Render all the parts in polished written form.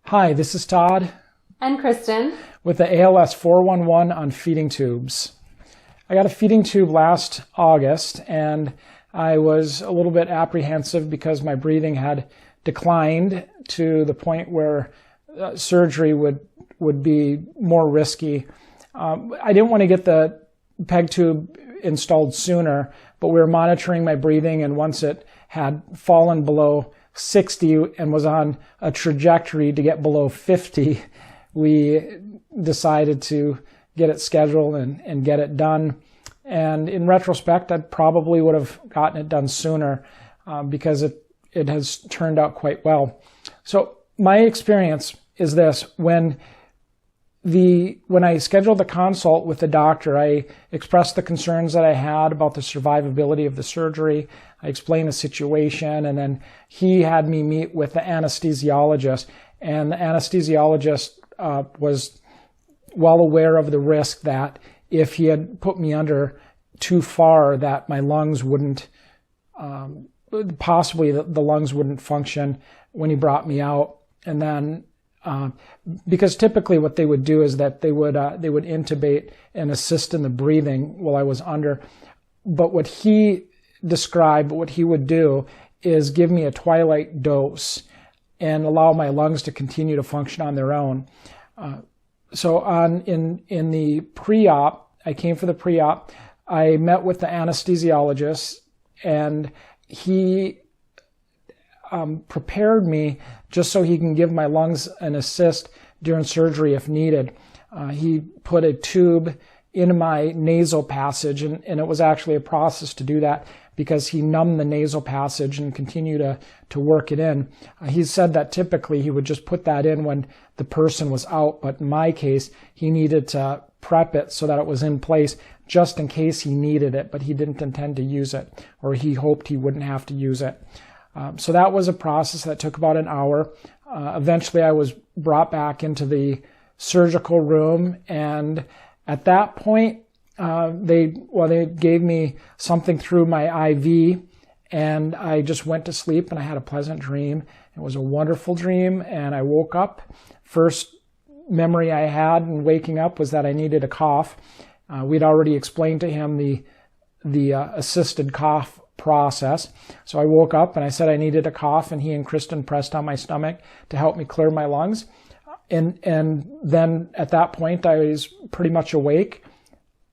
Hi, this is Todd and Kristin with the ALS 411 on feeding tubes. I got a feeding tube last August and I was a little bit apprehensive because my breathing had declined to the point where surgery would be more risky. I didn't want to get the PEG tube installed sooner, but we were monitoring my breathing, and once it had fallen below 60 and was on a trajectory to get below 50, we decided to get it scheduled and get it done. And in retrospect, I probably would have gotten it done sooner because it has turned out quite well. So my experience is this: when I scheduled the consult with the doctor, I expressed the concerns that I had about the survivability of the surgery. I explained the situation, and then he had me meet with the anesthesiologist. And the anesthesiologist was well aware of the risk that if he had put me under too far, that my lungs wouldn't, possibly the lungs wouldn't function when he brought me out. And then because typically what they would do is that they would intubate and assist in the breathing while I was under. But what he described, what he would do is give me a twilight dose and allow my lungs to continue to function on their own. So in the pre-op, I came for the pre-op. I met with the anesthesiologist, and he prepared me just so he can give my lungs an assist during surgery if needed. He put a tube in my nasal passage, and it was actually a process to do that because he numbed the nasal passage and continued to work it in. He said that typically he would just put that in when the person was out, but in my case, he needed to prep it so that it was in place just in case he needed it, but he didn't intend to use it, or he hoped he wouldn't have to use it. So that was a process that took about an hour. Eventually I was brought back into the surgical room, and at that point they gave me something through my IV, and I just went to sleep, and I had a pleasant dream. It was a wonderful dream, and I woke up. First memory I had in waking up was that I needed a cough. We'd already explained to him the assisted cough process. So I woke up and I said I needed a cough, and he and Kristin pressed on my stomach to help me clear my lungs. And then at that point I was pretty much awake,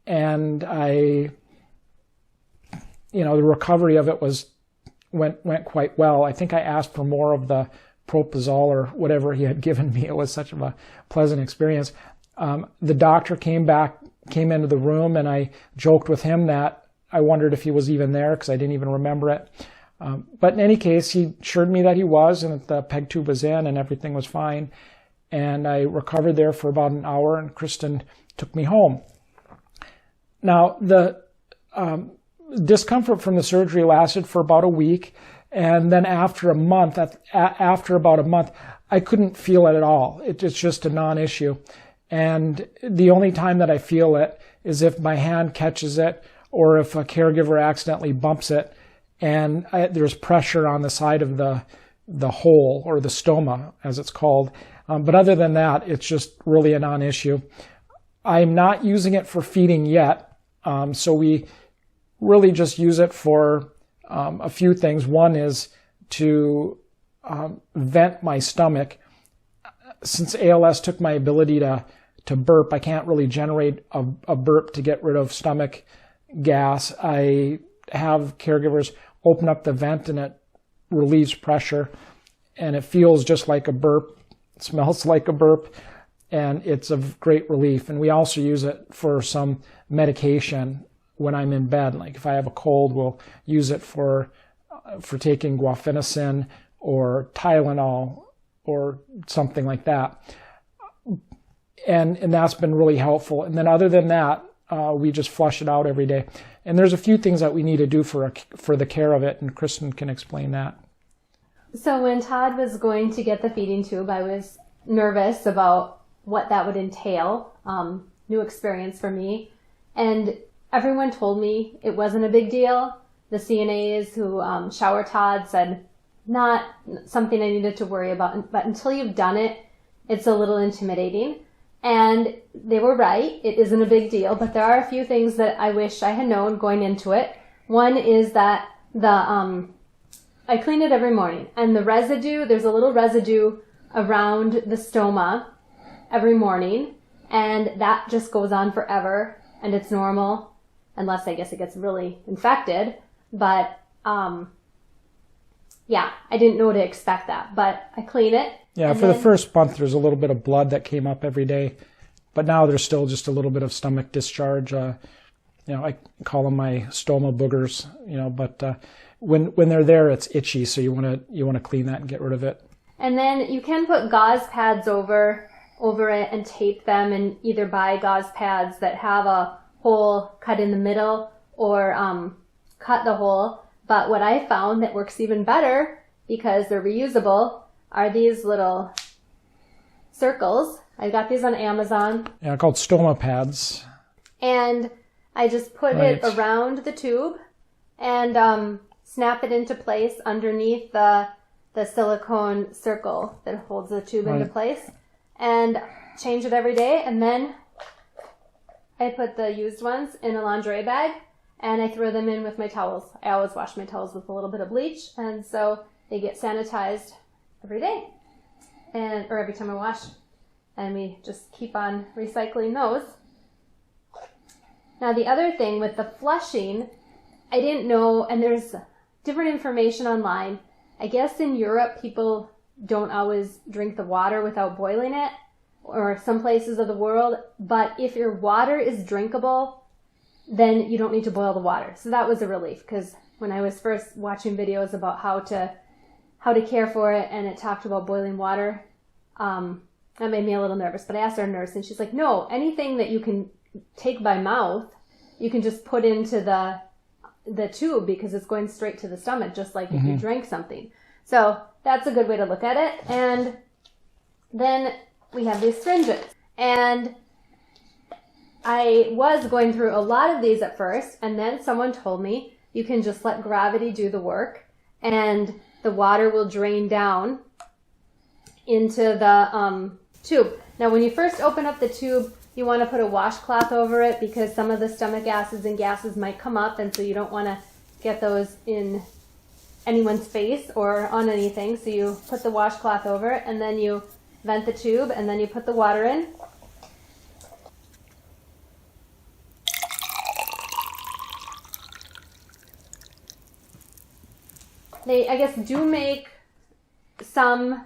and the recovery of it went quite well. I think I asked for more of the Propofol or whatever he had given me. It was such of a pleasant experience. The doctor came into the room, and I joked with him that I wondered if he was even there because I didn't even remember it. But in any case, he assured me that he was, and that the PEG tube was in and everything was fine. And I recovered there for about an hour, and Kristin took me home. Now, the discomfort from the surgery lasted for about a week. And then after about a month, I couldn't feel it at all. It's just a non-issue. And the only time that I feel it is if my hand catches it, or if a caregiver accidentally bumps it and there's pressure on the side of the hole, or the stoma as it's called. But other than that, it's just really a non-issue. I'm not using it for feeding yet. So we really just use it for a few things. One is to vent my stomach. Since ALS took my ability to burp, I can't really generate a burp to get rid of stomach gas. I have caregivers open up the vent, and it relieves pressure, and it feels just like a burp. It smells like a burp, and it's a great relief. And we also use it for some medication when I'm in bed. Like if I have a cold, we'll use it for taking guaifenesin or Tylenol or something like that. And that's been really helpful. And then other than that, we just flush it out every day. And there's a few things that we need to do for the care of it, and Kristin can explain that. So when Todd was going to get the feeding tube, I was nervous about what that would entail. New experience for me. And everyone told me it wasn't a big deal. The CNAs who shower Todd said not something I needed to worry about. But until you've done it, it's a little intimidating. And they were right. It isn't a big deal, but there are a few things that I wish I had known going into it. One is that I clean it every morning, and the residue, there's a little residue around the stoma every morning, and that just goes on forever, and it's normal, unless I guess it gets really infected. But yeah, I didn't know to expect that, but I clean it. Yeah, for the first month, there's a little bit of blood that came up every day, but now there's still just a little bit of stomach discharge. I call them my stoma boogers. But when they're there, it's itchy, so you want to clean that and get rid of it. And then you can put gauze pads over it and tape them, and either buy gauze pads that have a hole cut in the middle or cut the hole. But what I found that works even better, because they're reusable, are these little circles. I got these on Amazon. Yeah, called stoma pads. And I just put it around the tube and snap it into place underneath the silicone circle that holds the tube into place, and change it every day. And then I put the used ones in a lingerie bag, and I throw them in with my towels. I always wash my towels with a little bit of bleach, and so they get sanitized every day, or every time I wash, and we just keep on recycling those. Now the other thing with the flushing, I didn't know, and there's different information online. I guess in Europe people don't always drink the water without boiling it, or some places of the world, but if your water is drinkable, then you don't need to boil the water. So that was a relief, because when I was first watching videos about how to care for it, and it talked about boiling water, that made me a little nervous. But I asked our nurse, and she's like, no, anything that you can take by mouth, you can just put into the tube, because it's going straight to the stomach, just like if you drank something. So that's a good way to look at it. And then we have these syringes. And I was going through a lot of these at first, and then someone told me you can just let gravity do the work, and the water will drain down into the tube. Now, when you first open up the tube, you want to put a washcloth over it, because some of the stomach acids and gases might come up, and so you don't want to get those in anyone's face or on anything. So you put the washcloth over it, and then you vent the tube, and then you put the water in. They, I guess, do make some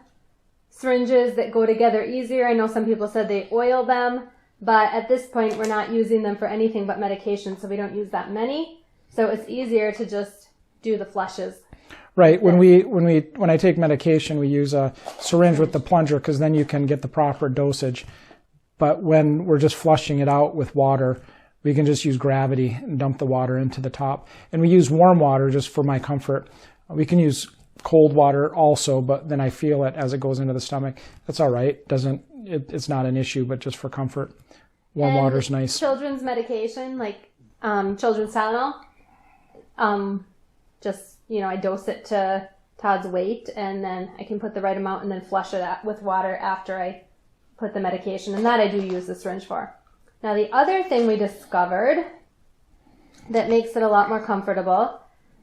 syringes that go together easier. I know some people said they oil them, but at this point we're not using them for anything but medication, so we don't use that many. So it's easier to just do the flushes. Right. When I take medication, we use a syringe with the plunger, because then you can get the proper dosage. But when we're just flushing it out with water, we can just use gravity and dump the water into the top. And we use warm water just for my comfort. We can use cold water also, but then I feel it as it goes into the stomach. That's all right. It's not an issue, but just for comfort. Warm water's nice. Children's medication, like children's Tylenol, just, I dose it to Todd's weight, and then I can put the right amount and then flush it out with water after I put the medication. And that I do use the syringe for. Now, the other thing we discovered that makes it a lot more comfortable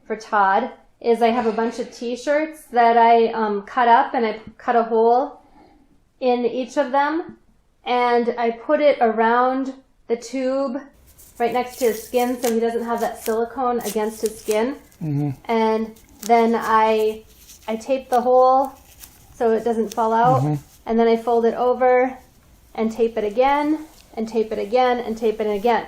for Todd is I have a bunch of t-shirts that I cut up, and I cut a hole in each of them, and I put it around the tube right next to his skin, so he doesn't have that silicone against his skin. And then I tape the hole so it doesn't fall out, and then I fold it over and tape it again, and tape it again, and tape it again.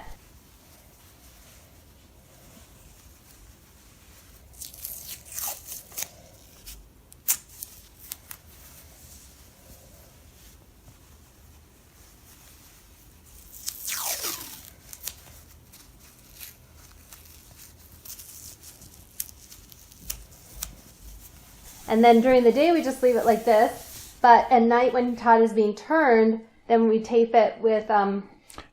And then during the day, we just leave it like this. But at night, when Todd is being turned, then we tape it with... Yeah,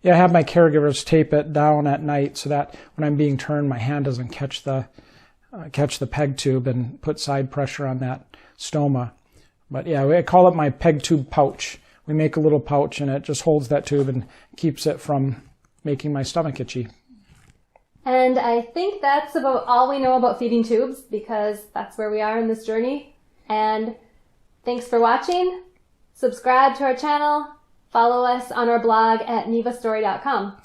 I have my caregivers tape it down at night so that when I'm being turned, my hand doesn't catch the peg tube and put side pressure on that stoma. But yeah, I call it my peg tube pouch, we make a little pouch, and it just holds that tube and keeps it from making my stomach itchy. And I think that's about all we know about feeding tubes, because that's where we are in this journey. And thanks for watching. Subscribe to our channel. Follow us on our blog at nevastory.com.